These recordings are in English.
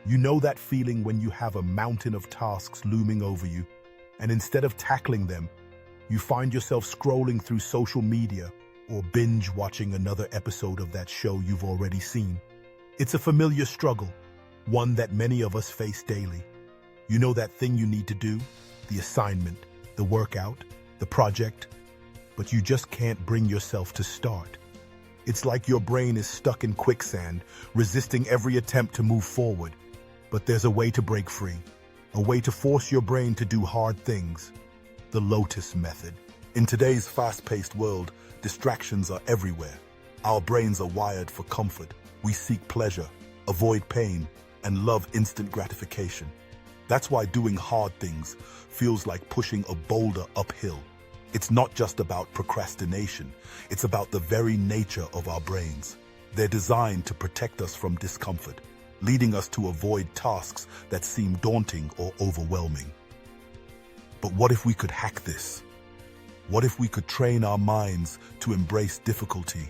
You know that feeling when you have a mountain of tasks looming over you, and instead of tackling them, you find yourself scrolling through social media or binge watching another episode of that show you've already seen. It's a familiar struggle, one that many of us face daily. You know that thing you need to do, the assignment, the workout, the project, but you just can't bring yourself to start. It's like your brain is stuck in quicksand, resisting every attempt to move forward. But there's a way to break free, a way to force your brain to do hard things. The Lotus Method. In today's fast-paced world, distractions are everywhere. Our brains are wired for comfort. We seek pleasure, avoid pain, and love instant gratification. That's why doing hard things feels like pushing a boulder uphill. It's not just about procrastination. It's about the very nature of our brains. They're designed to protect us from discomfort, leading us to avoid tasks that seem daunting or overwhelming. But what if we could hack this? What if we could train our minds to embrace difficulty?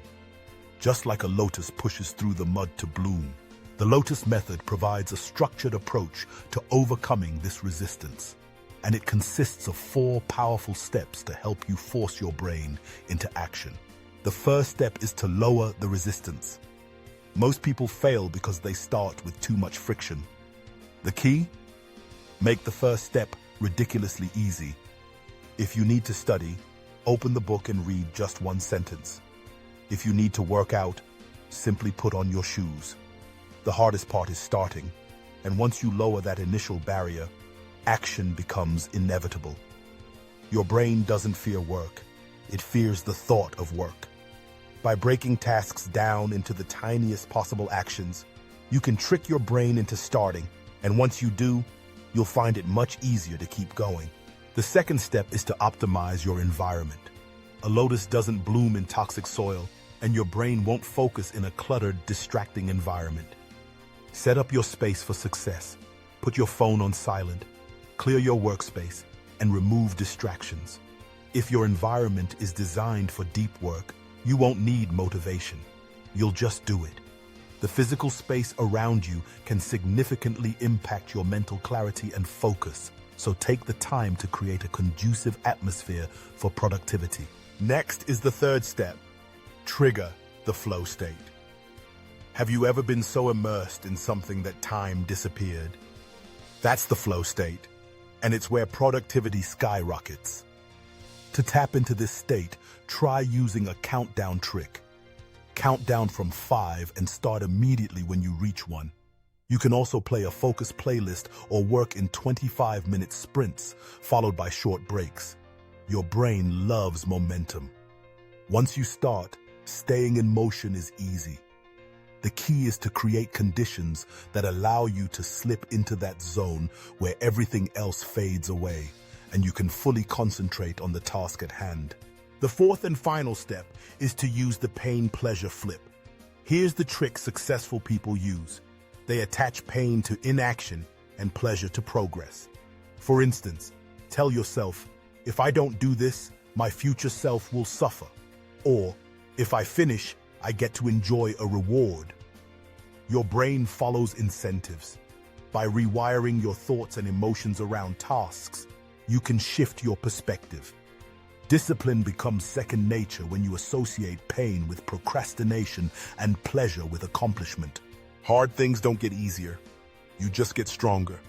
Just like a lotus pushes through the mud to bloom, the Lotus Method provides a structured approach to overcoming this resistance. And it consists of 4 powerful steps to help you force your brain into action. The first step is to lower the resistance. Most people fail because they start with too much friction. The key? Make the first step ridiculously easy. If you need to study, open the book and read just 1 sentence. If you need to work out, simply put on your shoes. The hardest part is starting, and once you lower that initial barrier, action becomes inevitable. Your brain doesn't fear work, it fears the thought of work. By breaking tasks down into the tiniest possible actions, you can trick your brain into starting, and once you do, you'll find it much easier to keep going. The second step is to optimize your environment. A lotus doesn't bloom in toxic soil, and your brain won't focus in a cluttered, distracting environment. Set up your space for success. Put your phone on silent, clear your workspace, and remove distractions. If your environment is designed for deep work, you won't need motivation. You'll just do it. The physical space around you can significantly impact your mental clarity and focus, so take the time to create a conducive atmosphere for productivity. Next is the third step. Trigger the flow state. Have you ever been so immersed in something that time disappeared? That's the flow state, and it's where productivity skyrockets. To tap into this state, try using a countdown trick. Count down from 5 and start immediately when you reach 1. You can also play a focused playlist or work in 25-minute sprints, followed by short breaks. Your brain loves momentum. Once you start, staying in motion is easy. The key is to create conditions that allow you to slip into that zone where everything else fades away, and you can fully concentrate on the task at hand. The fourth and final step is to use the pain-pleasure flip. Here's the trick successful people use. They attach pain to inaction and pleasure to progress. For instance, tell yourself, if I don't do this, my future self will suffer. Or, if I finish, I get to enjoy a reward. Your brain follows incentives. By rewiring your thoughts and emotions around tasks, you can shift your perspective. Discipline becomes second nature when you associate pain with procrastination and pleasure with accomplishment. Hard things don't get easier. You just get stronger.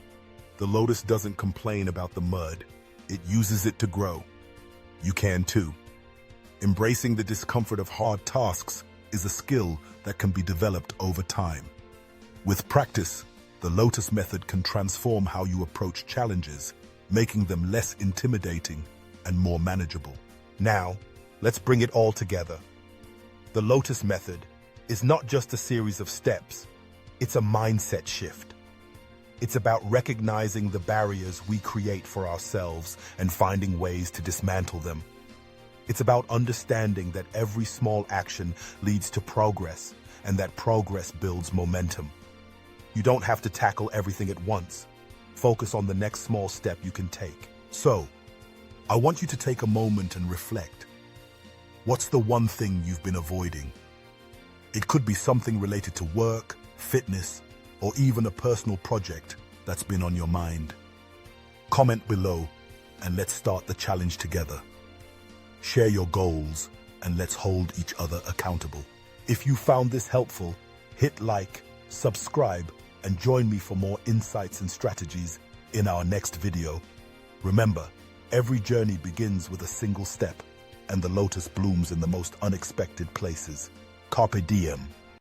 The lotus doesn't complain about the mud. It uses it to grow. You can too. Embracing the discomfort of hard tasks is a skill that can be developed over time. With practice, the Lotus Method can transform how you approach challenges, making them less intimidating and more manageable. Now, let's bring it all together. The Lotus Method is not just a series of steps, it's a mindset shift. It's about recognizing the barriers we create for ourselves and finding ways to dismantle them. It's about understanding that every small action leads to progress, and that progress builds momentum. You don't have to tackle everything at once. Focus on the next small step you can take. So, I want you to take a moment and reflect. What's the one thing you've been avoiding? It could be something related to work, fitness, or even a personal project that's been on your mind. Comment below and let's start the challenge together. Share your goals and let's hold each other accountable. If you found this helpful, hit like, subscribe, and join me for more insights and strategies in our next video. Remember, every journey begins with a single step, and the lotus blooms in the most unexpected places. Carpe diem.